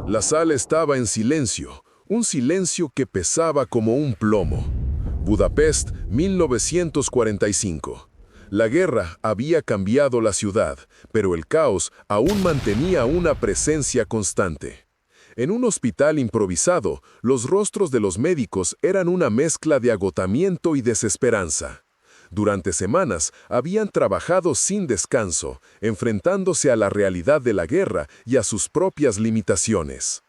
La sala estaba en silencio, un silencio que pesaba como un plomo. Budapest, 1945. La guerra había cambiado la ciudad, pero el caos aún mantenía una presencia constante. En un hospital improvisado, los rostros de los médicos eran una mezcla de agotamiento y desesperanza. Durante semanas habían trabajado sin descanso, enfrentándose a la realidad de la guerra y a sus propias limitaciones.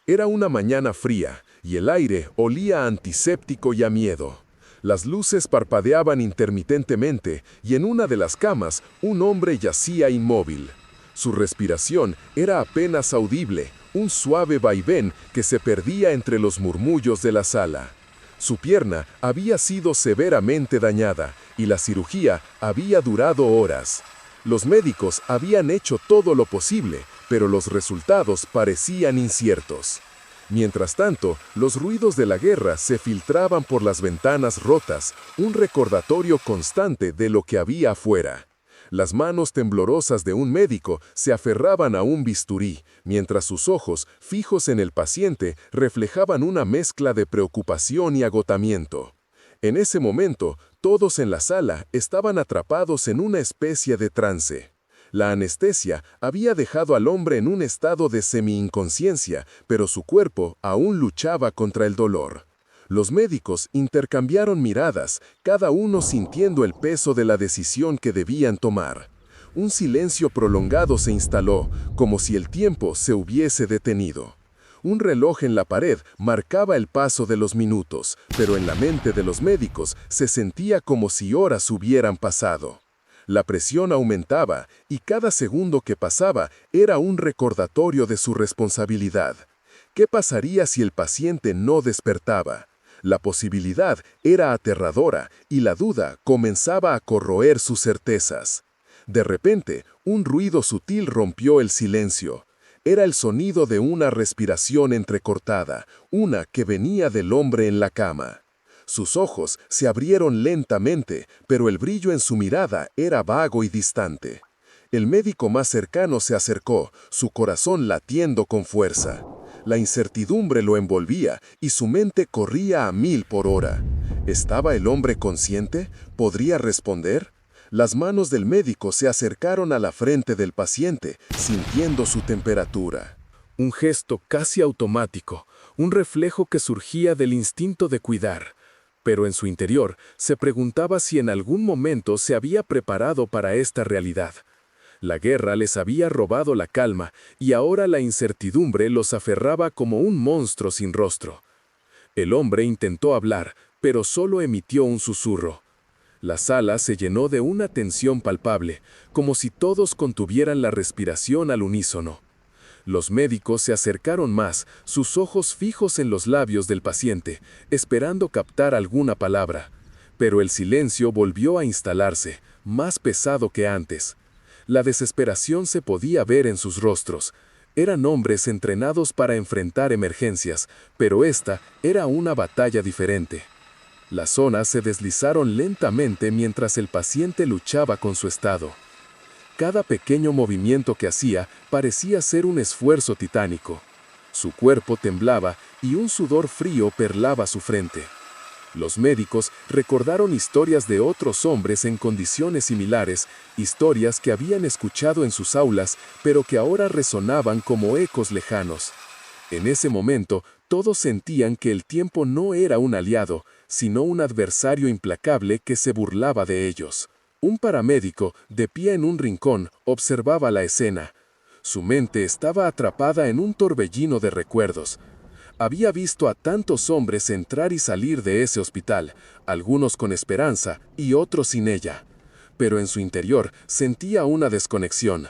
Era una mañana fría, y el aire olía a antiséptico y a miedo. Las luces parpadeaban intermitentemente, y en una de las camas un hombre yacía inmóvil. Su respiración era apenas audible, un suave vaivén que se perdía entre los murmullos de la sala. Su pierna había sido severamente dañada, y la cirugía había durado horas. Los médicos habían hecho todo lo posible, pero los resultados parecían inciertos. Mientras tanto, los ruidos de la guerra se filtraban por las ventanas rotas, un recordatorio constante de lo que había afuera. Las manos temblorosas de un médico se aferraban a un bisturí, mientras sus ojos, fijos en el paciente, reflejaban una mezcla de preocupación y agotamiento. En ese momento, todos en la sala estaban atrapados en una especie de trance. La anestesia había dejado al hombre en un estado de semi-inconsciencia, pero su cuerpo aún luchaba contra el dolor. Los médicos intercambiaron miradas, cada uno sintiendo el peso de la decisión que debían tomar. Un silencio prolongado se instaló, como si el tiempo se hubiese detenido. Un reloj en la pared marcaba el paso de los minutos, pero en la mente de los médicos se sentía como si horas hubieran pasado. La presión aumentaba, y cada segundo que pasaba era un recordatorio de su responsabilidad. ¿Qué pasaría si el paciente no despertaba? La posibilidad era aterradora, y la duda comenzaba a corroer sus certezas. De repente, un ruido sutil rompió el silencio. Era el sonido de una respiración entrecortada, una que venía del hombre en la cama. Sus ojos se abrieron lentamente, pero el brillo en su mirada era vago y distante. El médico más cercano se acercó, su corazón latiendo con fuerza. La incertidumbre lo envolvía y su mente corría a 1000 por hora. ¿Estaba el hombre consciente? ¿Podría responder? Las manos del médico se acercaron a la frente del paciente, sintiendo su temperatura. Un gesto casi automático, un reflejo que surgía del instinto de cuidar. Pero en su interior se preguntaba si en algún momento se había preparado para esta realidad. La guerra les había robado la calma y ahora la incertidumbre los aferraba como un monstruo sin rostro. El hombre intentó hablar, pero solo emitió un susurro. La sala se llenó de una tensión palpable, como si todos contuvieran la respiración al unísono. Los médicos se acercaron más, sus ojos fijos en los labios del paciente, esperando captar alguna palabra. Pero el silencio volvió a instalarse, más pesado que antes. La desesperación se podía ver en sus rostros. Eran hombres entrenados para enfrentar emergencias, pero esta era una batalla diferente. Las zonas se deslizaron lentamente mientras el paciente luchaba con su estado. Cada pequeño movimiento que hacía parecía ser un esfuerzo titánico. Su cuerpo temblaba y un sudor frío perlaba su frente. Los médicos recordaron historias de otros hombres en condiciones similares, historias que habían escuchado en sus aulas, pero que ahora resonaban como ecos lejanos. En ese momento, todos sentían que el tiempo no era un aliado, sino un adversario implacable que se burlaba de ellos. Un paramédico, de pie en un rincón, observaba la escena. Su mente estaba atrapada en un torbellino de recuerdos. Había visto a tantos hombres entrar y salir de ese hospital, algunos con esperanza y otros sin ella. Pero en su interior sentía una desconexión.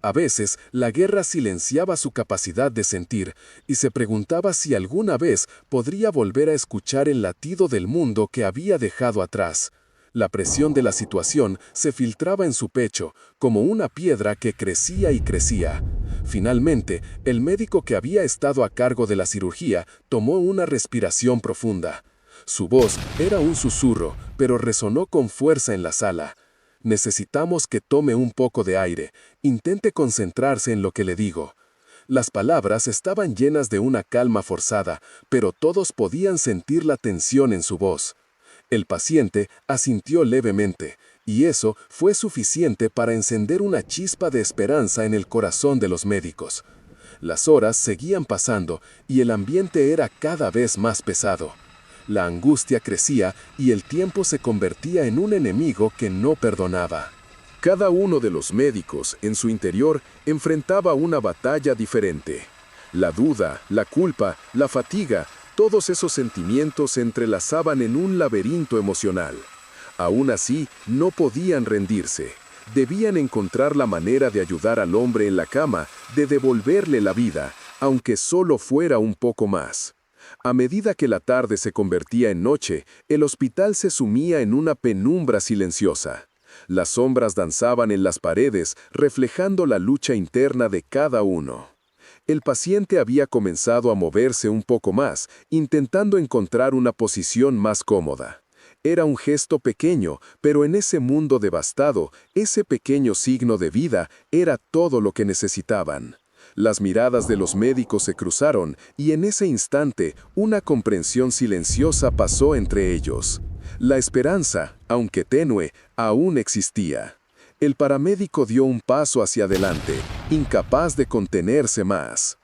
A veces, la guerra silenciaba su capacidad de sentir y se preguntaba si alguna vez podría volver a escuchar el latido del mundo que había dejado atrás. La presión de la situación se filtraba en su pecho, como una piedra que crecía y crecía. Finalmente, el médico que había estado a cargo de la cirugía tomó una respiración profunda. Su voz era un susurro, pero resonó con fuerza en la sala. Necesitamos que tome un poco de aire. Intente concentrarse en lo que le digo. Las palabras estaban llenas de una calma forzada, pero todos podían sentir la tensión en su voz. El paciente asintió levemente, y eso fue suficiente para encender una chispa de esperanza en el corazón de los médicos. Las horas seguían pasando y el ambiente era cada vez más pesado. La angustia crecía y el tiempo se convertía en un enemigo que no perdonaba. Cada uno de los médicos, en su interior, enfrentaba una batalla diferente. La duda, la culpa, la fatiga, todos esos sentimientos se entrelazaban en un laberinto emocional. Aún así, no podían rendirse. Debían encontrar la manera de ayudar al hombre en la cama, de devolverle la vida, aunque solo fuera un poco más. A medida que la tarde se convertía en noche, el hospital se sumía en una penumbra silenciosa. Las sombras danzaban en las paredes, reflejando la lucha interna de cada uno. El paciente había comenzado a moverse un poco más, intentando encontrar una posición más cómoda. Era un gesto pequeño, pero en ese mundo devastado, ese pequeño signo de vida era todo lo que necesitaban. Las miradas de los médicos se cruzaron y en ese instante una comprensión silenciosa pasó entre ellos. La esperanza, aunque tenue, aún existía. El paramédico dio un paso hacia adelante, incapaz de contenerse más.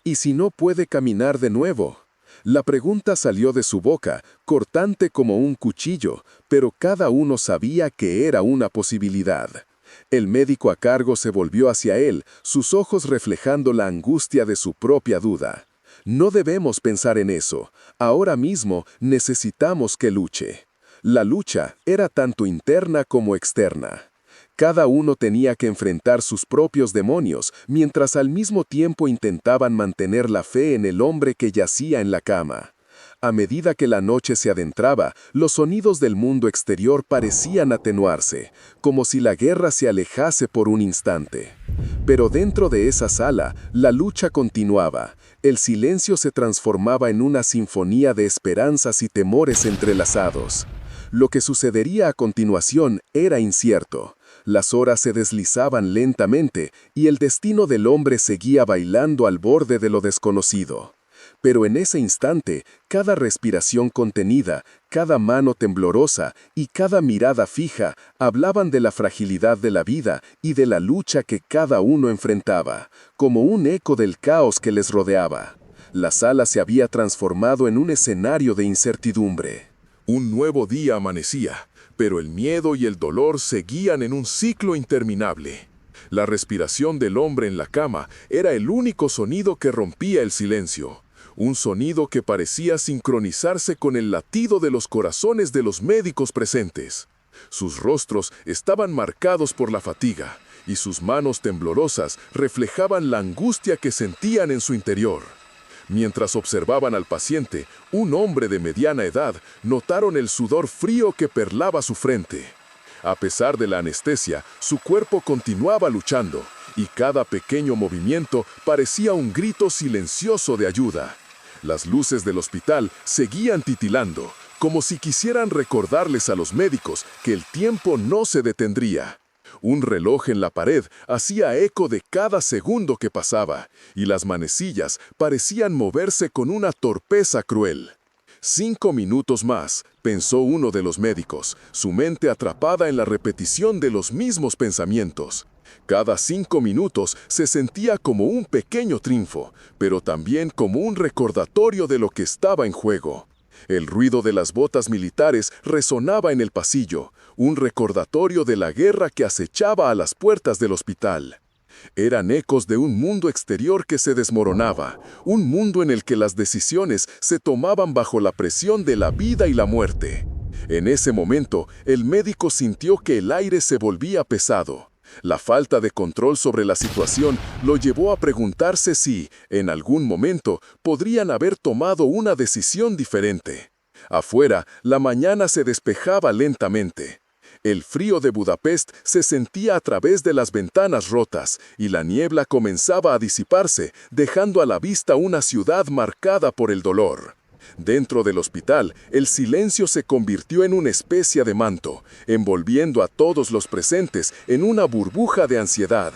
¿Y si no puede caminar de nuevo? La pregunta salió de su boca, cortante como un cuchillo, pero cada uno sabía que era una posibilidad. El médico a cargo se volvió hacia él, sus ojos reflejando la angustia de su propia duda. No debemos pensar en eso. Ahora mismo necesitamos que luche. La lucha era tanto interna como externa. Cada uno tenía que enfrentar sus propios demonios, mientras al mismo tiempo intentaban mantener la fe en el hombre que yacía en la cama. A medida que la noche se adentraba, los sonidos del mundo exterior parecían atenuarse, como si la guerra se alejase por un instante. Pero dentro de esa sala, la lucha continuaba. El silencio se transformaba en una sinfonía de esperanzas y temores entrelazados. Lo que sucedería a continuación era incierto. Las horas se deslizaban lentamente y el destino del hombre seguía bailando al borde de lo desconocido. Pero en ese instante, cada respiración contenida, cada mano temblorosa y cada mirada fija hablaban de la fragilidad de la vida y de la lucha que cada uno enfrentaba, como un eco del caos que les rodeaba. La sala se había transformado en un escenario de incertidumbre. Un nuevo día amanecía, pero el miedo y el dolor seguían en un ciclo interminable. La respiración del hombre en la cama era el único sonido que rompía el silencio. Un sonido que parecía sincronizarse con el latido de los corazones de los médicos presentes. Sus rostros estaban marcados por la fatiga, y sus manos temblorosas reflejaban la angustia que sentían en su interior. Mientras observaban al paciente, un hombre de mediana edad, notaron el sudor frío que perlaba su frente. A pesar de la anestesia, su cuerpo continuaba luchando, y cada pequeño movimiento parecía un grito silencioso de ayuda. Las luces del hospital seguían titilando, como si quisieran recordarles a los médicos que el tiempo no se detendría. Un reloj en la pared hacía eco de cada segundo que pasaba, y las manecillas parecían moverse con una torpeza cruel. 5 minutos más, pensó uno de los médicos, su mente atrapada en la repetición de los mismos pensamientos. Cada 5 minutos se sentía como un pequeño triunfo, pero también como un recordatorio de lo que estaba en juego. El ruido de las botas militares resonaba en el pasillo, un recordatorio de la guerra que acechaba a las puertas del hospital. Eran ecos de un mundo exterior que se desmoronaba, un mundo en el que las decisiones se tomaban bajo la presión de la vida y la muerte. En ese momento, el médico sintió que el aire se volvía pesado. La falta de control sobre la situación lo llevó a preguntarse si, en algún momento, podrían haber tomado una decisión diferente. Afuera, la mañana se despejaba lentamente. El frío de Budapest se sentía a través de las ventanas rotas y la niebla comenzaba a disiparse, dejando a la vista una ciudad marcada por el dolor. Dentro del hospital, el silencio se convirtió en una especie de manto, envolviendo a todos los presentes en una burbuja de ansiedad.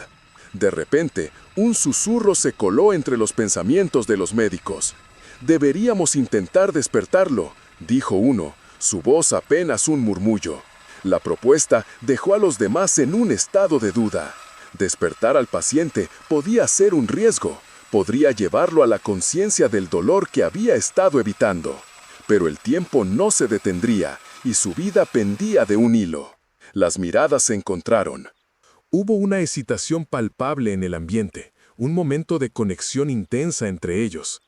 De repente, un susurro se coló entre los pensamientos de los médicos. «Deberíamos intentar despertarlo», dijo uno, su voz apenas un murmullo. La propuesta dejó a los demás en un estado de duda. Despertar al paciente podía ser un riesgo, podría llevarlo a la conciencia del dolor que había estado evitando. Pero el tiempo no se detendría y su vida pendía de un hilo. Las miradas se encontraron. Hubo una excitación palpable en el ambiente, un momento de conexión intensa entre ellos.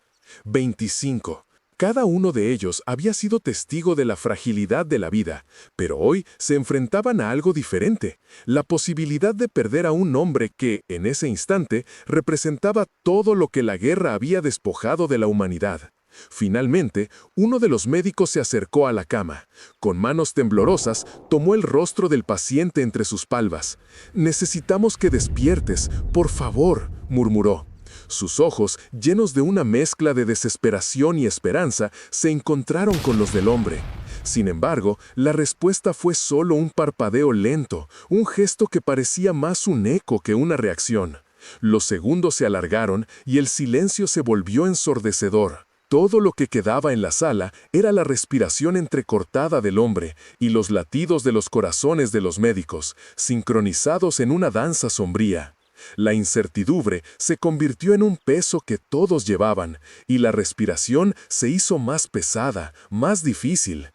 25. Cada uno de ellos había sido testigo de la fragilidad de la vida, pero hoy se enfrentaban a algo diferente, la posibilidad de perder a un hombre que, en ese instante, representaba todo lo que la guerra había despojado de la humanidad. Finalmente, uno de los médicos se acercó a la cama. Con manos temblorosas, tomó el rostro del paciente entre sus palmas. «Necesitamos que despiertes, por favor», murmuró. Sus ojos, llenos de una mezcla de desesperación y esperanza, se encontraron con los del hombre. Sin embargo, la respuesta fue solo un parpadeo lento, un gesto que parecía más un eco que una reacción. Los segundos se alargaron y el silencio se volvió ensordecedor. Todo lo que quedaba en la sala era la respiración entrecortada del hombre y los latidos de los corazones de los médicos, sincronizados en una danza sombría. La incertidumbre se convirtió en un peso que todos llevaban, y la respiración se hizo más pesada, más difícil.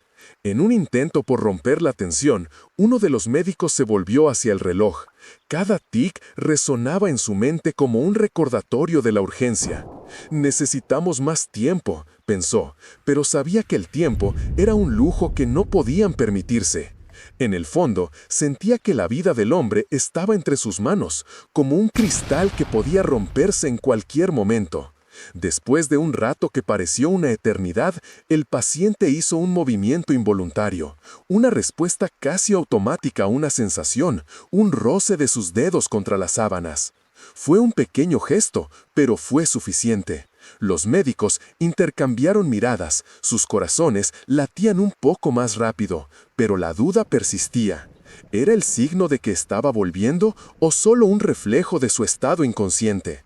En un intento por romper la tensión, uno de los médicos se volvió hacia el reloj. Cada tic resonaba en su mente como un recordatorio de la urgencia. «Necesitamos más tiempo», pensó, pero sabía que el tiempo era un lujo que no podían permitirse. En el fondo, sentía que la vida del hombre estaba entre sus manos, como un cristal que podía romperse en cualquier momento. Después de un rato que pareció una eternidad, el paciente hizo un movimiento involuntario, una respuesta casi automática a una sensación, un roce de sus dedos contra las sábanas. Fue un pequeño gesto, pero fue suficiente. Los médicos intercambiaron miradas, sus corazones latían un poco más rápido, pero la duda persistía. ¿Era el signo de que estaba volviendo o solo un reflejo de su estado inconsciente?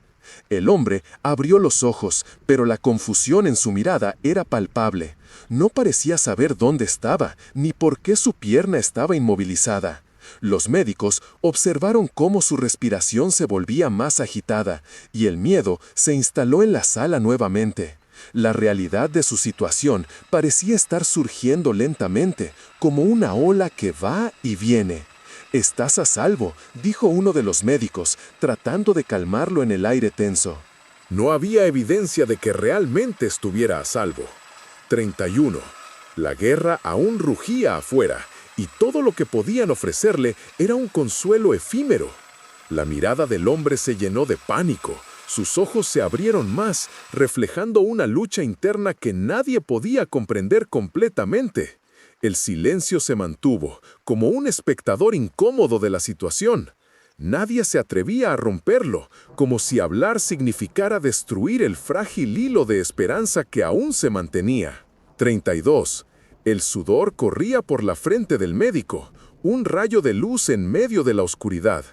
El hombre abrió los ojos, pero la confusión en su mirada era palpable. No parecía saber dónde estaba, ni por qué su pierna estaba inmovilizada. Los médicos observaron cómo su respiración se volvía más agitada, y el miedo se instaló en la sala nuevamente. La realidad de su situación parecía estar surgiendo lentamente, como una ola que va y viene. «Estás a salvo», dijo uno de los médicos, tratando de calmarlo en el aire tenso. No había evidencia de que realmente estuviera a salvo. 31. La guerra aún rugía afuera, y todo lo que podían ofrecerle era un consuelo efímero. La mirada del hombre se llenó de pánico. Sus ojos se abrieron más, reflejando una lucha interna que nadie podía comprender completamente. El silencio se mantuvo, como un espectador incómodo de la situación. Nadie se atrevía a romperlo, como si hablar significara destruir el frágil hilo de esperanza que aún se mantenía. 32. El sudor corría por la frente del médico, un rayo de luz en medio de la oscuridad.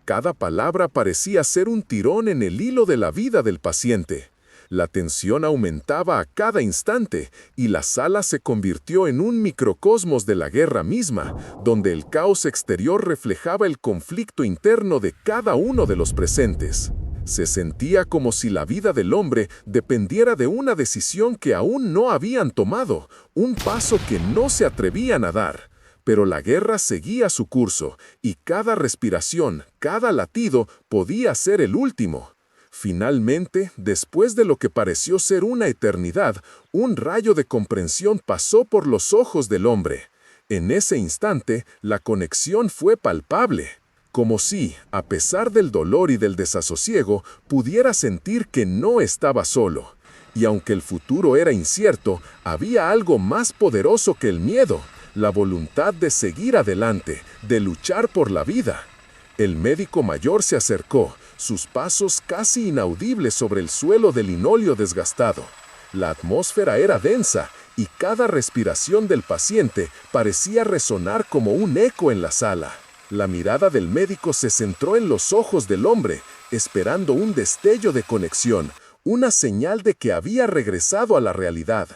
Cada palabra parecía ser un tirón en el hilo de la vida del paciente. La tensión aumentaba a cada instante y la sala se convirtió en un microcosmos de la guerra misma, donde el caos exterior reflejaba el conflicto interno de cada uno de los presentes. Se sentía como si la vida del hombre dependiera de una decisión que aún no habían tomado, un paso que no se atrevían a dar. Pero la guerra seguía su curso y cada respiración, cada latido podía ser el último. Finalmente, después de lo que pareció ser una eternidad, un rayo de comprensión pasó por los ojos del hombre. En ese instante, la conexión fue palpable, como si, a pesar del dolor y del desasosiego, pudiera sentir que no estaba solo. Y aunque el futuro era incierto, había algo más poderoso que el miedo, la voluntad de seguir adelante, de luchar por la vida. El médico mayor se acercó, sus pasos casi inaudibles sobre el suelo de linóleo desgastado. La atmósfera era densa y cada respiración del paciente parecía resonar como un eco en la sala. La mirada del médico se centró en los ojos del hombre, esperando un destello de conexión, una señal de que había regresado a la realidad.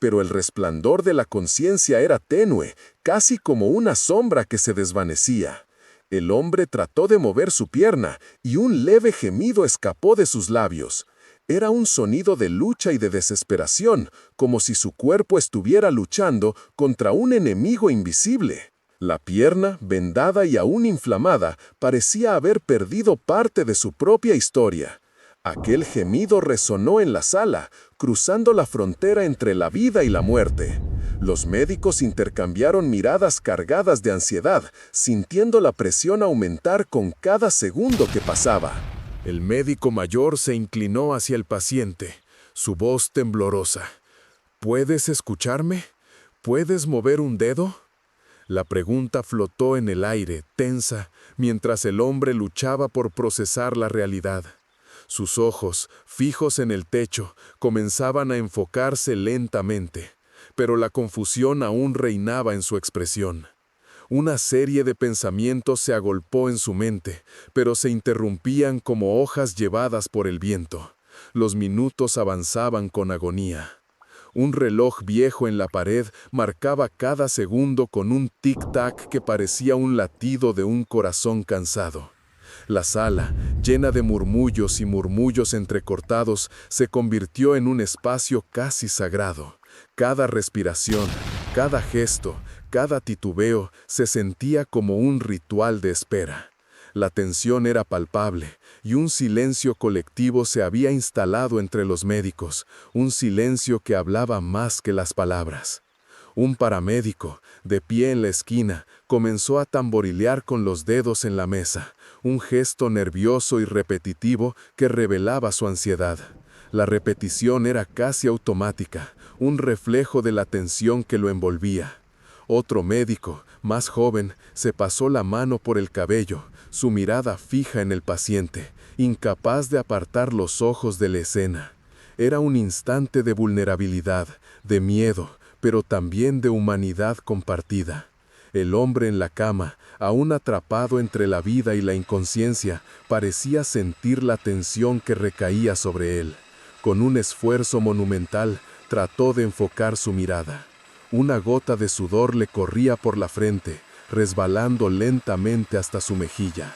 Pero el resplandor de la conciencia era tenue, casi como una sombra que se desvanecía. El hombre trató de mover su pierna y un leve gemido escapó de sus labios. Era un sonido de lucha y de desesperación, como si su cuerpo estuviera luchando contra un enemigo invisible. La pierna, vendada y aún inflamada, parecía haber perdido parte de su propia historia. Aquel gemido resonó en la sala, cruzando la frontera entre la vida y la muerte. Los médicos intercambiaron miradas cargadas de ansiedad, sintiendo la presión aumentar con cada segundo que pasaba. El médico mayor se inclinó hacia el paciente, su voz temblorosa. ¿Puedes escucharme? ¿Puedes mover un dedo? La pregunta flotó en el aire, tensa, mientras el hombre luchaba por procesar la realidad. Sus ojos, fijos en el techo, comenzaban a enfocarse lentamente, pero la confusión aún reinaba en su expresión. Una serie de pensamientos se agolpó en su mente, pero se interrumpían como hojas llevadas por el viento. Los minutos avanzaban con agonía. Un reloj viejo en la pared marcaba cada segundo con un tic-tac que parecía un latido de un corazón cansado. La sala, llena de murmullos y murmullos entrecortados, se convirtió en un espacio casi sagrado. Cada respiración, cada gesto, cada titubeo se sentía como un ritual de espera. La tensión era palpable y un silencio colectivo se había instalado entre los médicos, un silencio que hablaba más que las palabras. Un paramédico, de pie en la esquina, comenzó a tamborilear con los dedos en la mesa, un gesto nervioso y repetitivo que revelaba su ansiedad. La repetición era casi automática, un reflejo de la tensión que lo envolvía. Otro médico, más joven, se pasó la mano por el cabello, su mirada fija en el paciente, incapaz de apartar los ojos de la escena. Era un instante de vulnerabilidad, de miedo, pero también de humanidad compartida. El hombre en la cama, aún atrapado entre la vida y la inconsciencia, parecía sentir la tensión que recaía sobre él. Con un esfuerzo monumental, trató de enfocar su mirada. Una gota de sudor le corría por la frente, resbalando lentamente hasta su mejilla.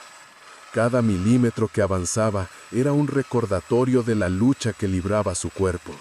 Cada milímetro que avanzaba era un recordatorio de la lucha que libraba su cuerpo.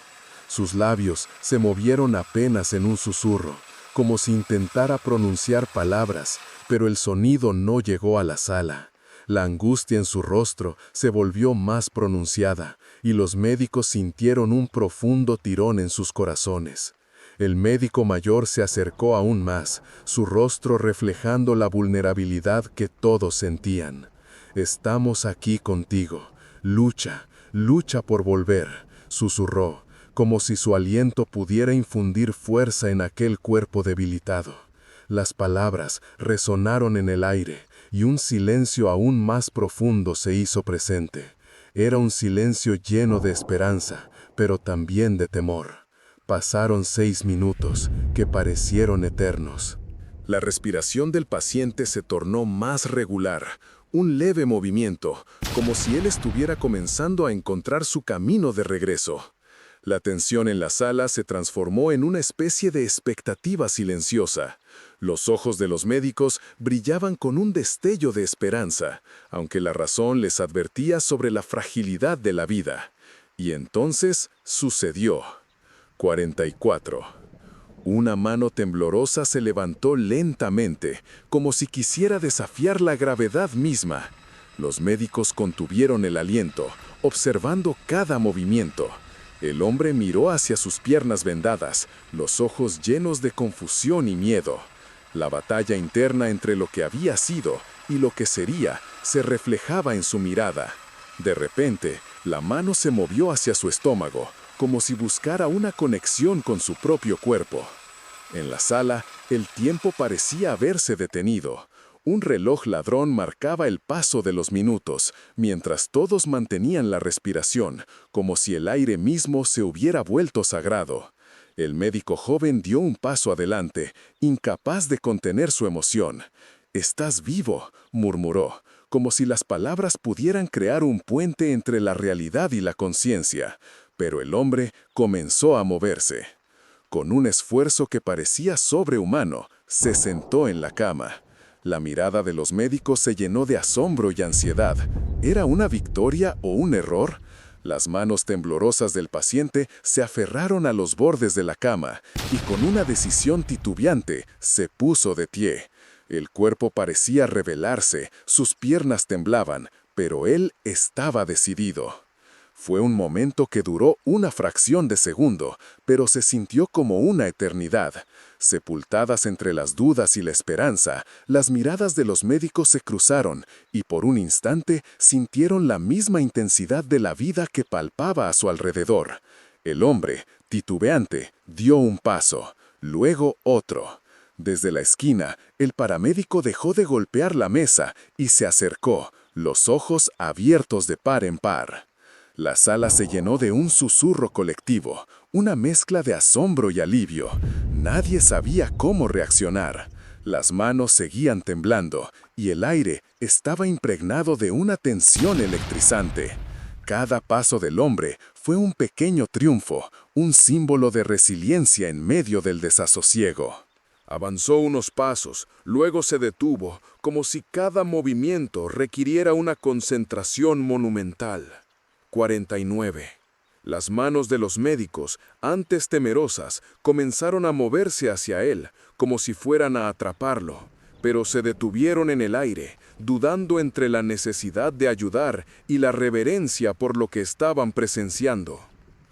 Sus labios se movieron apenas en un susurro, como si intentara pronunciar palabras, pero el sonido no llegó a la sala. La angustia en su rostro se volvió más pronunciada, y los médicos sintieron un profundo tirón en sus corazones. El médico mayor se acercó aún más, su rostro reflejando la vulnerabilidad que todos sentían. «Estamos aquí contigo. Lucha, lucha por volver», susurró, como si su aliento pudiera infundir fuerza en aquel cuerpo debilitado. Las palabras resonaron en el aire, y un silencio aún más profundo se hizo presente. Era un silencio lleno de esperanza, pero también de temor. Pasaron 6 minutos, que parecieron eternos. La respiración del paciente se tornó más regular, un leve movimiento, como si él estuviera comenzando a encontrar su camino de regreso. La tensión en la sala se transformó en una especie de expectativa silenciosa. Los ojos de los médicos brillaban con un destello de esperanza, aunque la razón les advertía sobre la fragilidad de la vida. Y entonces sucedió. 44. Una mano temblorosa se levantó lentamente, como si quisiera desafiar la gravedad misma. Los médicos contuvieron el aliento, observando cada movimiento. El hombre miró hacia sus piernas vendadas, los ojos llenos de confusión y miedo. La batalla interna entre lo que había sido y lo que sería se reflejaba en su mirada. De repente, la mano se movió hacia su estómago, como si buscara una conexión con su propio cuerpo. En la sala, el tiempo parecía haberse detenido. Un reloj ladrón marcaba el paso de los minutos, mientras todos mantenían la respiración, como si el aire mismo se hubiera vuelto sagrado. El médico joven dio un paso adelante, incapaz de contener su emoción. «Estás vivo», murmuró, como si las palabras pudieran crear un puente entre la realidad y la conciencia. Pero el hombre comenzó a moverse. Con un esfuerzo que parecía sobrehumano, se sentó en la cama. La mirada de los médicos se llenó de asombro y ansiedad. ¿Era una victoria o un error? Las manos temblorosas del paciente se aferraron a los bordes de la cama y con una decisión titubeante se puso de pie. El cuerpo parecía rebelarse, sus piernas temblaban, pero él estaba decidido. Fue un momento que duró una fracción de segundo, pero se sintió como una eternidad. Sepultadas entre las dudas y la esperanza, las miradas de los médicos se cruzaron y por un instante sintieron la misma intensidad de la vida que palpaba a su alrededor. El hombre, titubeante, dio un paso, luego otro. Desde la esquina, el paramédico dejó de golpear la mesa y se acercó, los ojos abiertos de par en par. La sala se llenó de un susurro colectivo, una mezcla de asombro y alivio. Nadie sabía cómo reaccionar. Las manos seguían temblando y el aire estaba impregnado de una tensión electrizante. Cada paso del hombre fue un pequeño triunfo, un símbolo de resiliencia en medio del desasosiego. Avanzó unos pasos, luego se detuvo, como si cada movimiento requiriera una concentración monumental. 49. Las manos de los médicos, antes temerosas, comenzaron a moverse hacia él, como si fueran a atraparlo, pero se detuvieron en el aire, dudando entre la necesidad de ayudar y la reverencia por lo que estaban presenciando.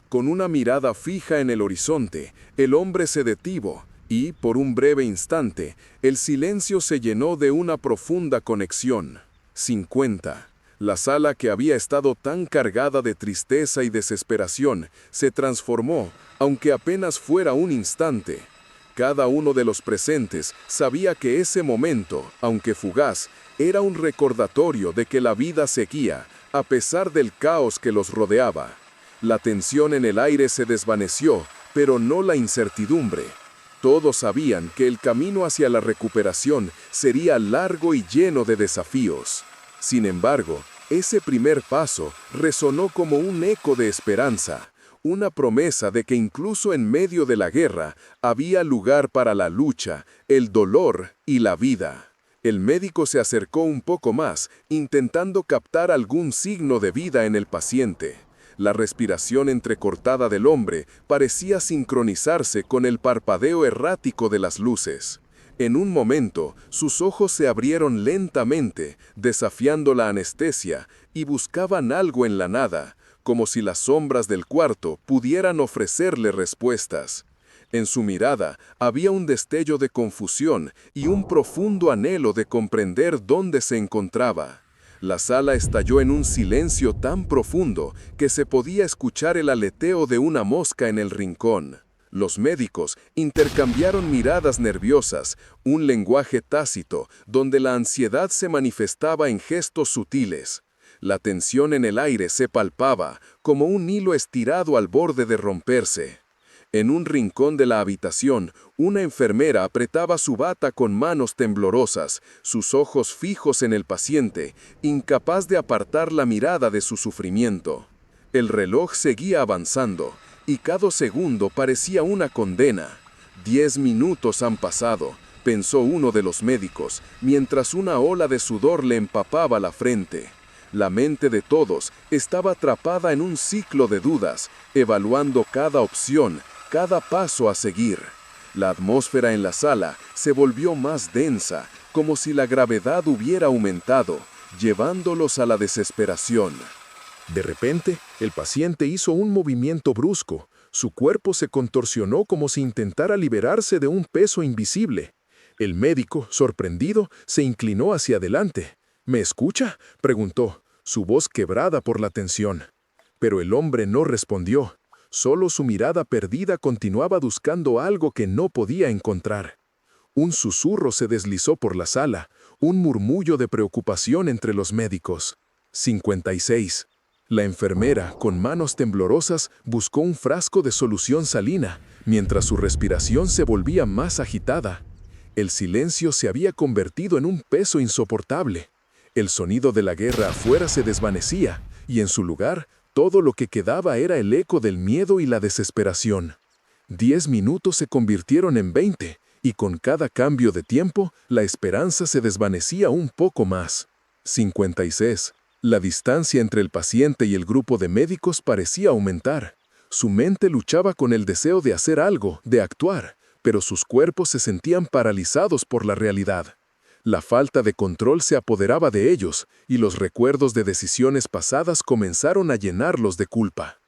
Con una mirada fija en el horizonte, el hombre se detuvo y, por un breve instante, el silencio se llenó de una profunda conexión. 50. La sala que había estado tan cargada de tristeza y desesperación se transformó, aunque apenas fuera un instante. Cada uno de los presentes sabía que ese momento, aunque fugaz, era un recordatorio de que la vida seguía, a pesar del caos que los rodeaba. La tensión en el aire se desvaneció, pero no la incertidumbre. Todos sabían que el camino hacia la recuperación sería largo y lleno de desafíos. Sin embargo, ese primer paso resonó como un eco de esperanza, una promesa de que incluso en medio de la guerra había lugar para la lucha, el dolor y la vida. El médico se acercó un poco más, intentando captar algún signo de vida en el paciente. La respiración entrecortada del hombre parecía sincronizarse con el parpadeo errático de las luces. En un momento, sus ojos se abrieron lentamente, desafiando la anestesia, y buscaban algo en la nada, como si las sombras del cuarto pudieran ofrecerle respuestas. En su mirada había un destello de confusión y un profundo anhelo de comprender dónde se encontraba. La sala estalló en un silencio tan profundo que se podía escuchar el aleteo de una mosca en el rincón. Los médicos intercambiaron miradas nerviosas, un lenguaje tácito, donde la ansiedad se manifestaba en gestos sutiles. La tensión en el aire se palpaba, como un hilo estirado al borde de romperse. En un rincón de la habitación, una enfermera apretaba su bata con manos temblorosas, sus ojos fijos en el paciente, incapaz de apartar la mirada de su sufrimiento. El reloj seguía avanzando, y cada segundo parecía una condena. 10 minutos han pasado, pensó uno de los médicos, mientras una ola de sudor le empapaba la frente. La mente de todos estaba atrapada en un ciclo de dudas, evaluando cada opción, cada paso a seguir. La atmósfera en la sala se volvió más densa, como si la gravedad hubiera aumentado, llevándolos a la desesperación. De repente, el paciente hizo un movimiento brusco. Su cuerpo se contorsionó como si intentara liberarse de un peso invisible. El médico, sorprendido, se inclinó hacia adelante. ¿Me escucha?, preguntó, su voz quebrada por la tensión. Pero el hombre no respondió. Solo su mirada perdida continuaba buscando algo que no podía encontrar. Un susurro se deslizó por la sala, un murmullo de preocupación entre los médicos. 56. La enfermera, con manos temblorosas, buscó un frasco de solución salina, mientras su respiración se volvía más agitada. El silencio se había convertido en un peso insoportable. El sonido de la guerra afuera se desvanecía, y en su lugar, todo lo que quedaba era el eco del miedo y la desesperación. 10 minutos se convirtieron en 20, y con cada cambio de tiempo, la esperanza se desvanecía un poco más. 56. La distancia entre el paciente y el grupo de médicos parecía aumentar. Su mente luchaba con el deseo de hacer algo, de actuar, pero sus cuerpos se sentían paralizados por la realidad. La falta de control se apoderaba de ellos, y los recuerdos de decisiones pasadas comenzaron a llenarlos de culpa.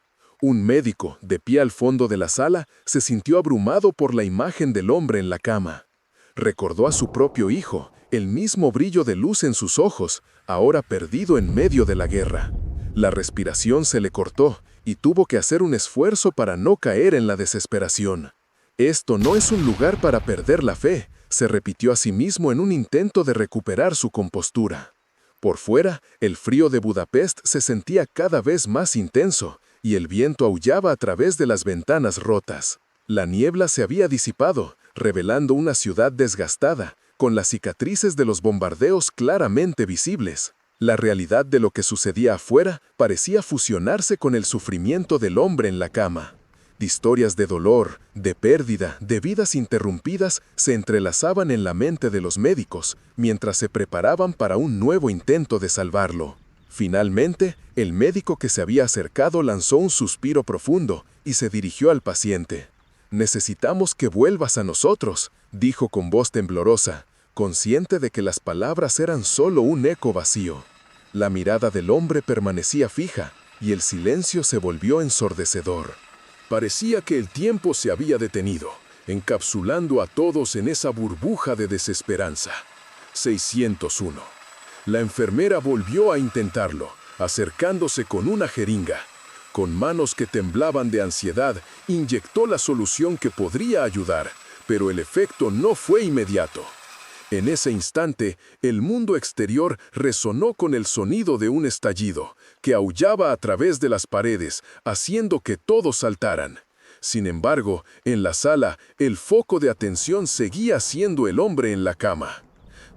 Un médico, de pie al fondo de la sala, se sintió abrumado por la imagen del hombre en la cama. Recordó a su propio hijo, el mismo brillo de luz en sus ojos, ahora perdido en medio de la guerra. La respiración se le cortó, y tuvo que hacer un esfuerzo para no caer en la desesperación. Esto no es un lugar para perder la fe, se repitió a sí mismo en un intento de recuperar su compostura. Por fuera, el frío de Budapest se sentía cada vez más intenso, y el viento aullaba a través de las ventanas rotas. La niebla se había disipado, revelando una ciudad desgastada, con las cicatrices de los bombardeos claramente visibles. La realidad de lo que sucedía afuera parecía fusionarse con el sufrimiento del hombre en la cama. Historias de dolor, de pérdida, de vidas interrumpidas se entrelazaban en la mente de los médicos, mientras se preparaban para un nuevo intento de salvarlo. Finalmente, el médico que se había acercado lanzó un suspiro profundo y se dirigió al paciente. «Necesitamos que vuelvas a nosotros», dijo con voz temblorosa, consciente de que las palabras eran solo un eco vacío. La mirada del hombre permanecía fija, y el silencio se volvió ensordecedor. Parecía que el tiempo se había detenido, encapsulando a todos en esa burbuja de desesperanza. 601. La enfermera volvió a intentarlo, acercándose con una jeringa. Con manos que temblaban de ansiedad, inyectó la solución que podría ayudar, pero el efecto no fue inmediato. En ese instante, el mundo exterior resonó con el sonido de un estallido, que aullaba a través de las paredes, haciendo que todos saltaran. Sin embargo, en la sala, el foco de atención seguía siendo el hombre en la cama.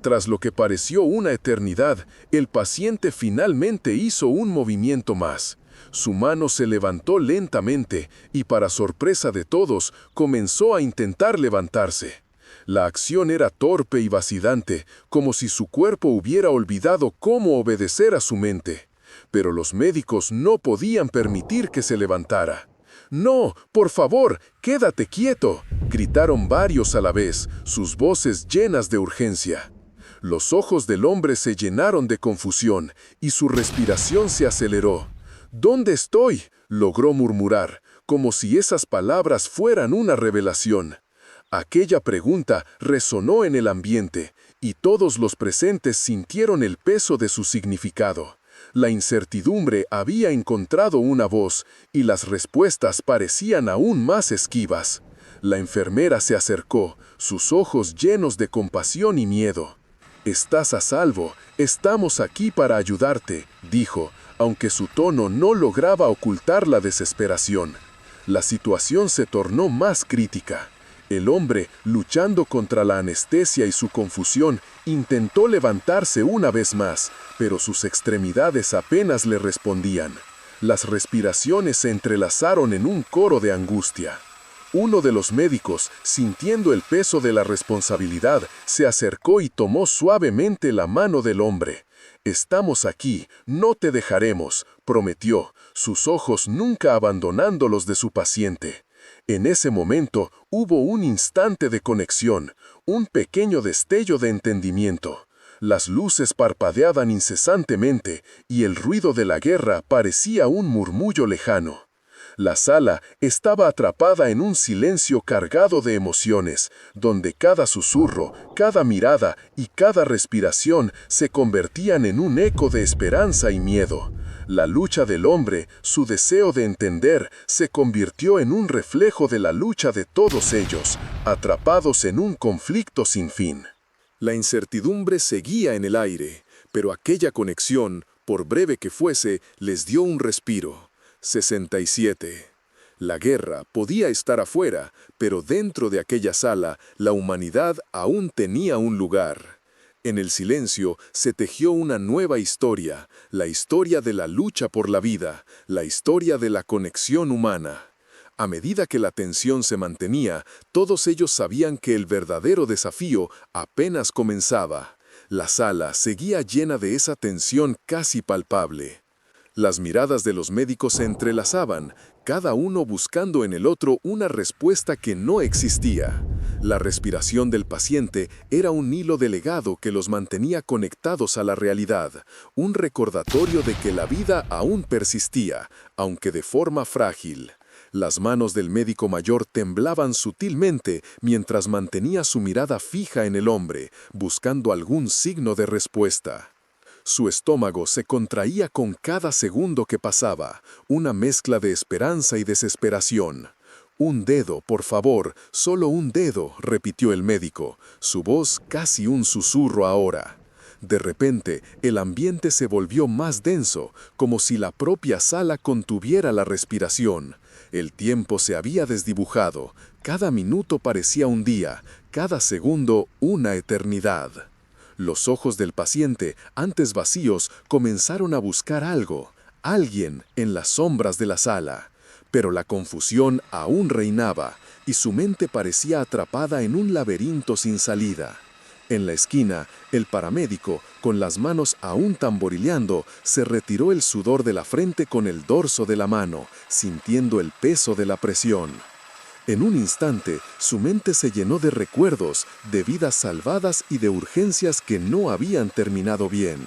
Tras lo que pareció una eternidad, el paciente finalmente hizo un movimiento más. Su mano se levantó lentamente y, para sorpresa de todos, comenzó a intentar levantarse. La acción era torpe y vacilante, como si su cuerpo hubiera olvidado cómo obedecer a su mente. Pero los médicos no podían permitir que se levantara. «No, por favor, quédate quieto», gritaron varios a la vez, sus voces llenas de urgencia. Los ojos del hombre se llenaron de confusión y su respiración se aceleró. «¿Dónde estoy?», logró murmurar, como si esas palabras fueran una revelación. Aquella pregunta resonó en el ambiente, y todos los presentes sintieron el peso de su significado. La incertidumbre había encontrado una voz, y las respuestas parecían aún más esquivas. La enfermera se acercó, sus ojos llenos de compasión y miedo. «Estás a salvo, estamos aquí para ayudarte», dijo, aunque su tono no lograba ocultar la desesperación. La situación se tornó más crítica. El hombre, luchando contra la anestesia y su confusión, intentó levantarse una vez más, pero sus extremidades apenas le respondían. Las respiraciones se entrelazaron en un coro de angustia. Uno de los médicos, sintiendo el peso de la responsabilidad, se acercó y tomó suavemente la mano del hombre. «Estamos aquí, no te dejaremos», prometió, sus ojos nunca abandonando los de su paciente. En ese momento hubo un instante de conexión, un pequeño destello de entendimiento. Las luces parpadeaban incesantemente y el ruido de la guerra parecía un murmullo lejano. La sala estaba atrapada en un silencio cargado de emociones, donde cada susurro, cada mirada y cada respiración se convertían en un eco de esperanza y miedo. La lucha del hombre, su deseo de entender, se convirtió en un reflejo de la lucha de todos ellos, atrapados en un conflicto sin fin. La incertidumbre seguía en el aire, pero aquella conexión, por breve que fuese, les dio un respiro. 67. La guerra podía estar afuera, pero dentro de aquella sala, la humanidad aún tenía un lugar. En el silencio se tejió una nueva historia, la historia de la lucha por la vida, la historia de la conexión humana. A medida que la tensión se mantenía, todos ellos sabían que el verdadero desafío apenas comenzaba. La sala seguía llena de esa tensión casi palpable. Las miradas de los médicos se entrelazaban, cada uno buscando en el otro una respuesta que no existía. La respiración del paciente era un hilo delegado que los mantenía conectados a la realidad, un recordatorio de que la vida aún persistía, aunque de forma frágil. Las manos del médico mayor temblaban sutilmente mientras mantenía su mirada fija en el hombre, buscando algún signo de respuesta. Su estómago se contraía con cada segundo que pasaba, una mezcla de esperanza y desesperación. «Un dedo, por favor, solo un dedo», repitió el médico, su voz casi un susurro ahora. De repente, el ambiente se volvió más denso, como si la propia sala contuviera la respiración. El tiempo se había desdibujado, cada minuto parecía un día, cada segundo una eternidad. Los ojos del paciente, antes vacíos, comenzaron a buscar algo, alguien en las sombras de la sala. Pero la confusión aún reinaba, y su mente parecía atrapada en un laberinto sin salida. En la esquina, el paramédico, con las manos aún tamborileando, se retiró el sudor de la frente con el dorso de la mano, sintiendo el peso de la presión. En un instante, su mente se llenó de recuerdos, de vidas salvadas y de urgencias que no habían terminado bien.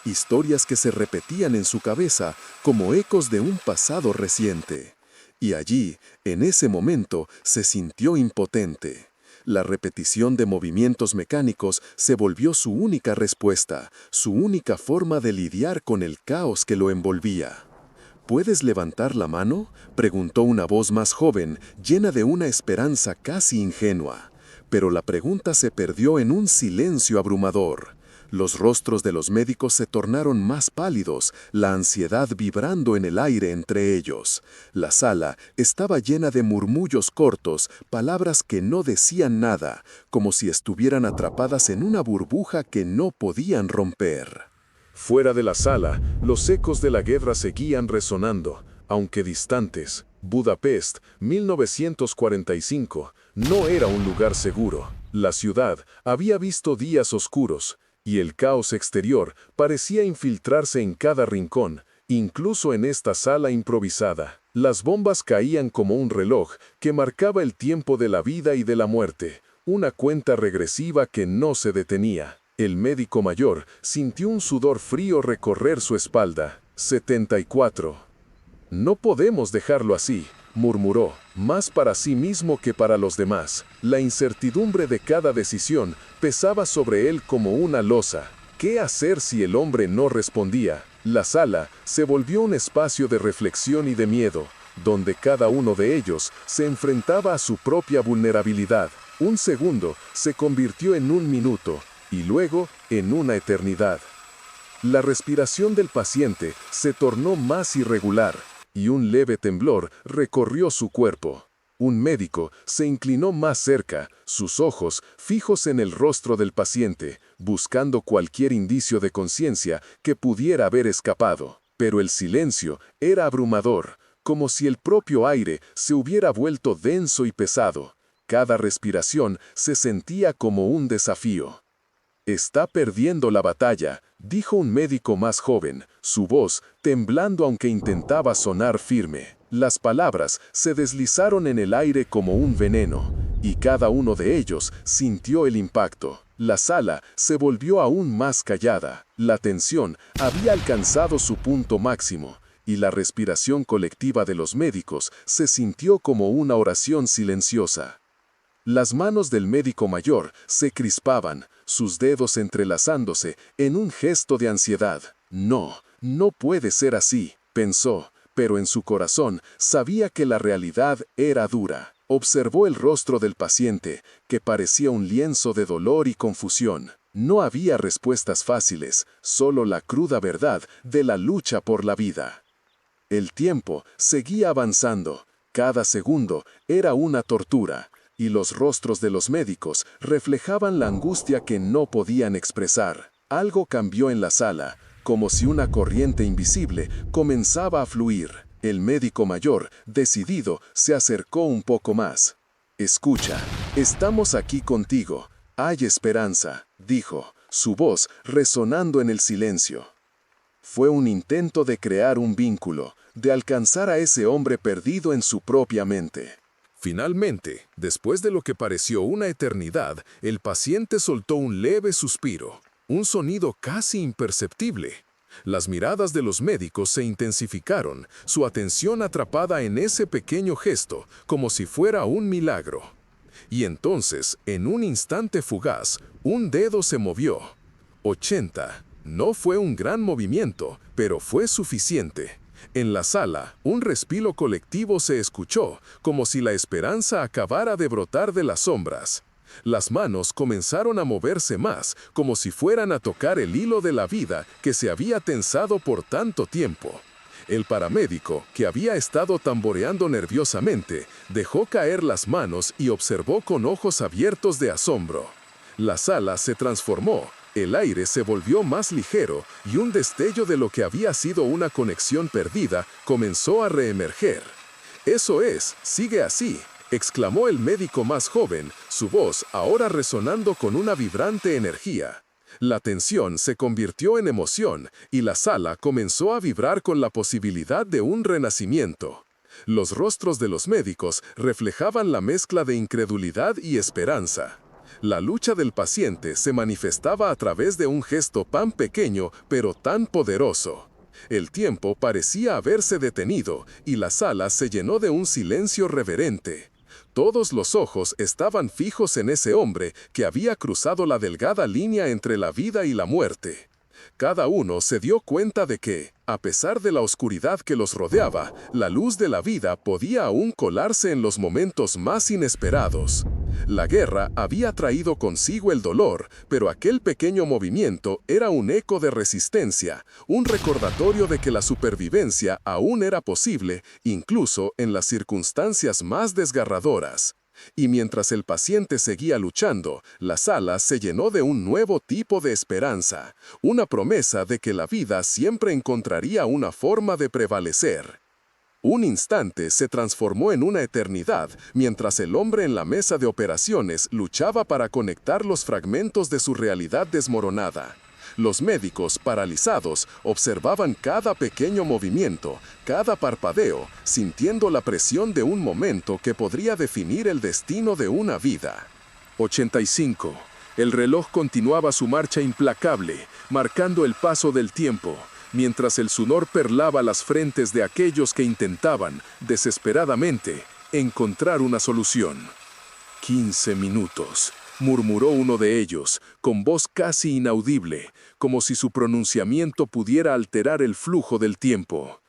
Historias que se repetían en su cabeza como ecos de un pasado reciente. Y allí, en ese momento, se sintió impotente. La repetición de movimientos mecánicos se volvió su única respuesta, su única forma de lidiar con el caos que lo envolvía. ¿Puedes levantar la mano?, preguntó una voz más joven, llena de una esperanza casi ingenua. Pero la pregunta se perdió en un silencio abrumador. Los rostros de los médicos se tornaron más pálidos, la ansiedad vibrando en el aire entre ellos. La sala estaba llena de murmullos cortos, palabras que no decían nada, como si estuvieran atrapadas en una burbuja que no podían romper. Fuera de la sala, los ecos de la guerra seguían resonando, aunque distantes. Budapest, 1945, no era un lugar seguro. La ciudad había visto días oscuros, y el caos exterior parecía infiltrarse en cada rincón, incluso en esta sala improvisada. Las bombas caían como un reloj que marcaba el tiempo de la vida y de la muerte, una cuenta regresiva que no se detenía. El médico mayor sintió un sudor frío recorrer su espalda. 74. «No podemos dejarlo así», murmuró, más para sí mismo que para los demás. La incertidumbre de cada decisión pesaba sobre él como una losa. ¿Qué hacer si el hombre no respondía? La sala se volvió un espacio de reflexión y de miedo, donde cada uno de ellos se enfrentaba a su propia vulnerabilidad. Un segundo se convirtió en un minuto, y luego en una eternidad. La respiración del paciente se tornó más irregular, y un leve temblor recorrió su cuerpo. Un médico se inclinó más cerca, sus ojos fijos en el rostro del paciente, buscando cualquier indicio de conciencia que pudiera haber escapado. Pero el silencio era abrumador, como si el propio aire se hubiera vuelto denso y pesado. Cada respiración se sentía como un desafío. «Está perdiendo la batalla», dijo un médico más joven, su voz temblando aunque intentaba sonar firme. Las palabras se deslizaron en el aire como un veneno, y cada uno de ellos sintió el impacto. La sala se volvió aún más callada. La tensión había alcanzado su punto máximo, y la respiración colectiva de los médicos se sintió como una oración silenciosa. Las manos del médico mayor se crispaban, sus dedos entrelazándose en un gesto de ansiedad. «No, no puede ser así», pensó, pero en su corazón sabía que la realidad era dura. Observó el rostro del paciente, que parecía un lienzo de dolor y confusión. No había respuestas fáciles, solo la cruda verdad de la lucha por la vida. El tiempo seguía avanzando. Cada segundo era una tortura, y los rostros de los médicos reflejaban la angustia que no podían expresar. Algo cambió en la sala, como si una corriente invisible comenzaba a fluir. El médico mayor, decidido, se acercó un poco más. «Escucha, estamos aquí contigo. Hay esperanza», dijo, su voz resonando en el silencio. Fue un intento de crear un vínculo, de alcanzar a ese hombre perdido en su propia mente. Finalmente, después de lo que pareció una eternidad, el paciente soltó un leve suspiro, un sonido casi imperceptible. Las miradas de los médicos se intensificaron, su atención atrapada en ese pequeño gesto, como si fuera un milagro. Y entonces, en un instante fugaz, un dedo se movió. 80. No fue un gran movimiento, pero fue suficiente. En la sala, un respiro colectivo se escuchó, como si la esperanza acabara de brotar de las sombras. Las manos comenzaron a moverse más, como si fueran a tocar el hilo de la vida que se había tensado por tanto tiempo. El paramédico, que había estado tamboreando nerviosamente, dejó caer las manos y observó con ojos abiertos de asombro. La sala se transformó, el aire se volvió más ligero y un destello de lo que había sido una conexión perdida comenzó a reemerger. «Eso es, sigue así», exclamó el médico más joven, su voz ahora resonando con una vibrante energía. La tensión se convirtió en emoción y la sala comenzó a vibrar con la posibilidad de un renacimiento. Los rostros de los médicos reflejaban la mezcla de incredulidad y esperanza. La lucha del paciente se manifestaba a través de un gesto tan pequeño pero tan poderoso. El tiempo parecía haberse detenido y la sala se llenó de un silencio reverente. Todos los ojos estaban fijos en ese hombre que había cruzado la delgada línea entre la vida y la muerte. Cada uno se dio cuenta de que, a pesar de la oscuridad que los rodeaba, la luz de la vida podía aún colarse en los momentos más inesperados. La guerra había traído consigo el dolor, pero aquel pequeño movimiento era un eco de resistencia, un recordatorio de que la supervivencia aún era posible, incluso en las circunstancias más desgarradoras. Y mientras el paciente seguía luchando, la sala se llenó de un nuevo tipo de esperanza, una promesa de que la vida siempre encontraría una forma de prevalecer. Un instante se transformó en una eternidad, mientras el hombre en la mesa de operaciones luchaba para conectar los fragmentos de su realidad desmoronada. Los médicos, paralizados, observaban cada pequeño movimiento, cada parpadeo, sintiendo la presión de un momento que podría definir el destino de una vida. 85. El reloj continuaba su marcha implacable, marcando el paso del tiempo, mientras el sudor perlaba las frentes de aquellos que intentaban, desesperadamente, encontrar una solución. 15 minutos. Murmuró uno de ellos, con voz casi inaudible, como si su pronunciamiento pudiera alterar el flujo del tiempo.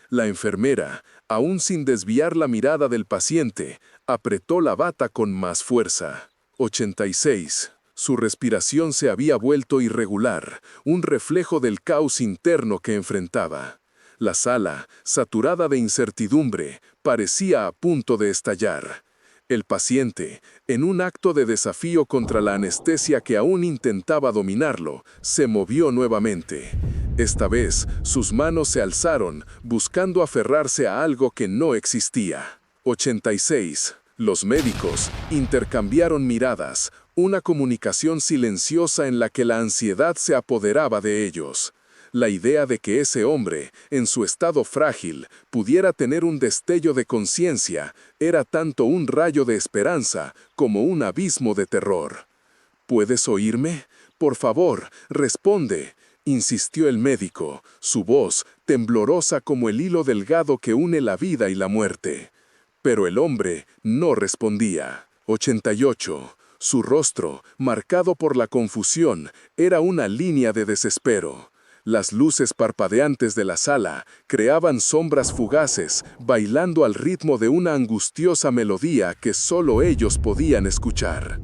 La enfermera, aún sin desviar la mirada del paciente, apretó la bata con más fuerza. 86. Su respiración se había vuelto irregular, un reflejo del caos interno que enfrentaba. La sala, saturada de incertidumbre, parecía a punto de estallar. El paciente, en un acto de desafío contra la anestesia que aún intentaba dominarlo, se movió nuevamente. Esta vez, sus manos se alzaron, buscando aferrarse a algo que no existía. 86. Los médicos intercambiaron miradas, una comunicación silenciosa en la que la ansiedad se apoderaba de ellos. La idea de que ese hombre, en su estado frágil, pudiera tener un destello de conciencia, era tanto un rayo de esperanza como un abismo de terror. «¿Puedes oírme? Por favor, responde», insistió el médico, su voz temblorosa como el hilo delgado que une la vida y la muerte. Pero el hombre no respondía. 88. Su rostro, marcado por la confusión, era una línea de desespero. Las luces parpadeantes de la sala creaban sombras fugaces, bailando al ritmo de una angustiosa melodía que solo ellos podían escuchar.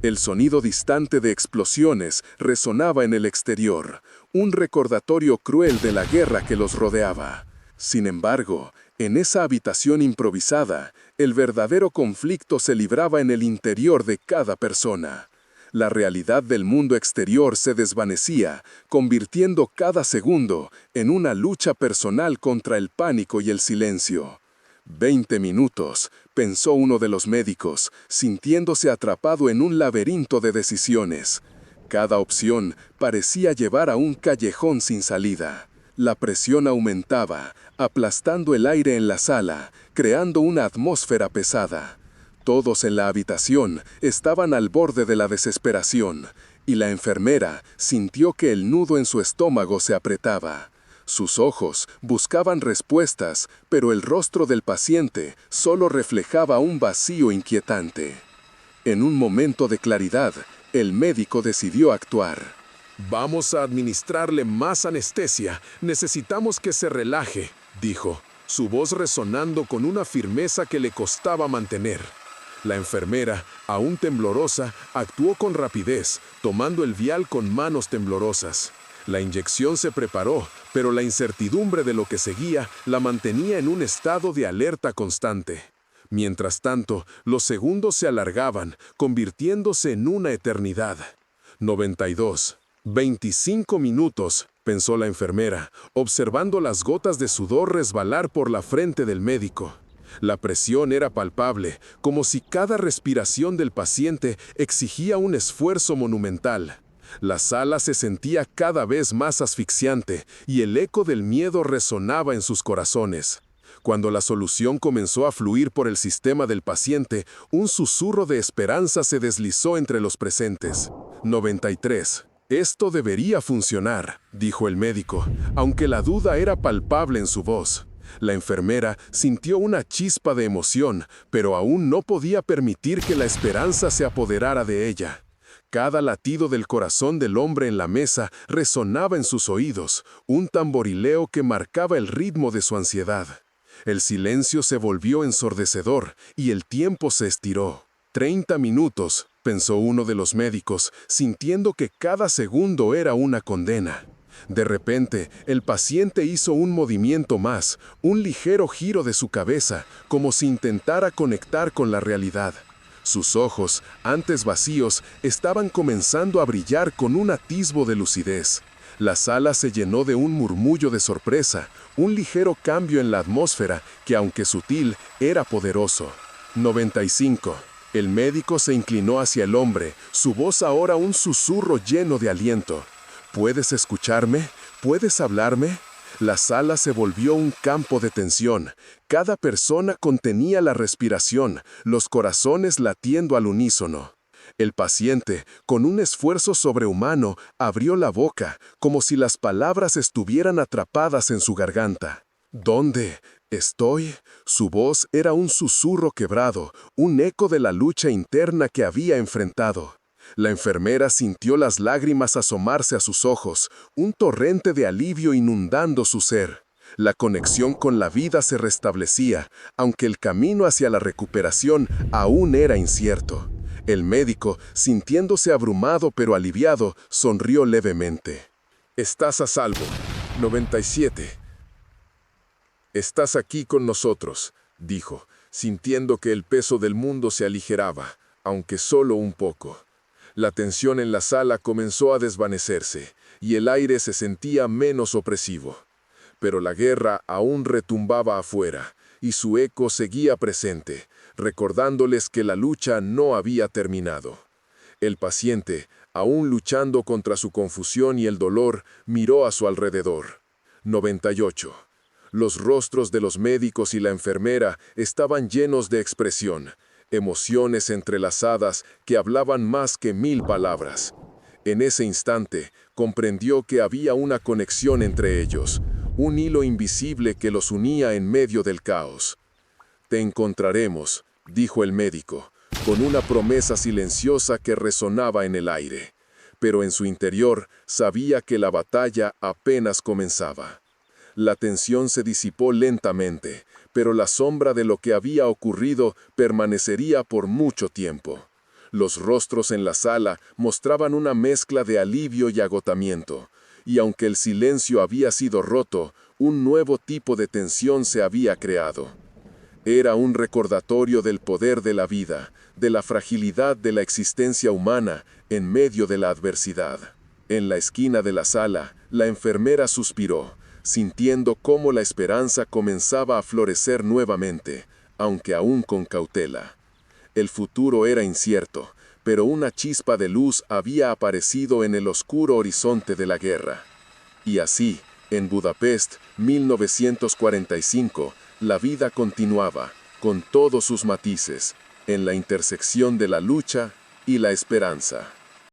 El sonido distante de explosiones resonaba en el exterior, un recordatorio cruel de la guerra que los rodeaba. Sin embargo, En esa habitación improvisada, el verdadero conflicto se libraba en el interior de cada persona. La realidad del mundo exterior se desvanecía, convirtiendo cada segundo en una lucha personal contra el pánico y el silencio. 20 minutos, pensó uno de los médicos, sintiéndose atrapado en un laberinto de decisiones. Cada opción parecía llevar a un callejón sin salida. La presión aumentaba, aplastando el aire en la sala, creando una atmósfera pesada. Todos en la habitación estaban al borde de la desesperación, y la enfermera sintió que el nudo en su estómago se apretaba. Sus ojos buscaban respuestas, pero el rostro del paciente solo reflejaba un vacío inquietante. En un momento de claridad, el médico decidió actuar. Vamos a administrarle más anestesia. Necesitamos que se relaje, dijo, su voz resonando con una firmeza que le costaba mantener. La enfermera, aún temblorosa, actuó con rapidez, tomando el vial con manos temblorosas. La inyección se preparó, pero la incertidumbre de lo que seguía la mantenía en un estado de alerta constante. Mientras tanto, los segundos se alargaban, convirtiéndose en una eternidad. 92. 25 minutos, pensó la enfermera, observando las gotas de sudor resbalar por la frente del médico. La presión era palpable, como si cada respiración del paciente exigía un esfuerzo monumental. La sala se sentía cada vez más asfixiante y el eco del miedo resonaba en sus corazones. Cuando la solución comenzó a fluir por el sistema del paciente, un susurro de esperanza se deslizó entre los presentes. 93. Esto debería funcionar, dijo el médico, aunque la duda era palpable en su voz. La enfermera sintió una chispa de emoción, pero aún no podía permitir que la esperanza se apoderara de ella. Cada latido del corazón del hombre en la mesa resonaba en sus oídos, un tamborileo que marcaba el ritmo de su ansiedad. El silencio se volvió ensordecedor y el tiempo se estiró. 30 minutos, pensó uno de los médicos, sintiendo que cada segundo era una condena. De repente, el paciente hizo un movimiento más, un ligero giro de su cabeza, como si intentara conectar con la realidad. Sus ojos, antes vacíos, estaban comenzando a brillar con un atisbo de lucidez. La sala se llenó de un murmullo de sorpresa, un ligero cambio en la atmósfera que, aunque sutil, era poderoso. 95. El médico se inclinó hacia el hombre, su voz ahora un susurro lleno de aliento. ¿Puedes escucharme? ¿Puedes hablarme? La sala se volvió un campo de tensión. Cada persona contenía la respiración, los corazones latiendo al unísono. El paciente, con un esfuerzo sobrehumano, abrió la boca, como si las palabras estuvieran atrapadas en su garganta. ¿Dónde estoy? Su voz era un susurro quebrado, un eco de la lucha interna que había enfrentado. La enfermera sintió las lágrimas asomarse a sus ojos, un torrente de alivio inundando su ser. La conexión con la vida se restablecía, aunque el camino hacia la recuperación aún era incierto. El médico, sintiéndose abrumado pero aliviado, sonrió levemente. Estás a salvo. 97. Estás aquí con nosotros, dijo, sintiendo que el peso del mundo se aligeraba, aunque solo un poco. La tensión en la sala comenzó a desvanecerse, y el aire se sentía menos opresivo. Pero la guerra aún retumbaba afuera, y su eco seguía presente, recordándoles que la lucha no había terminado. El paciente, aún luchando contra su confusión y el dolor, miró a su alrededor. 98. Los rostros de los médicos y la enfermera estaban llenos de expresión, emociones entrelazadas que hablaban más que 1000 palabras. En ese instante, comprendió que había una conexión entre ellos, un hilo invisible que los unía en medio del caos. «Te encontraremos», dijo el médico, con una promesa silenciosa que resonaba en el aire. Pero en su interior sabía que la batalla apenas comenzaba. La tensión se disipó lentamente, pero la sombra de lo que había ocurrido permanecería por mucho tiempo. Los rostros en la sala mostraban una mezcla de alivio y agotamiento, y aunque el silencio había sido roto, un nuevo tipo de tensión se había creado. Era un recordatorio del poder de la vida, de la fragilidad de la existencia humana en medio de la adversidad. En la esquina de la sala, la enfermera suspiró, sintiendo cómo la esperanza comenzaba a florecer nuevamente, aunque aún con cautela. El futuro era incierto, pero una chispa de luz había aparecido en el oscuro horizonte de la guerra. Y así, en Budapest, 1945, la vida continuaba, con todos sus matices, en la intersección de la lucha y la esperanza.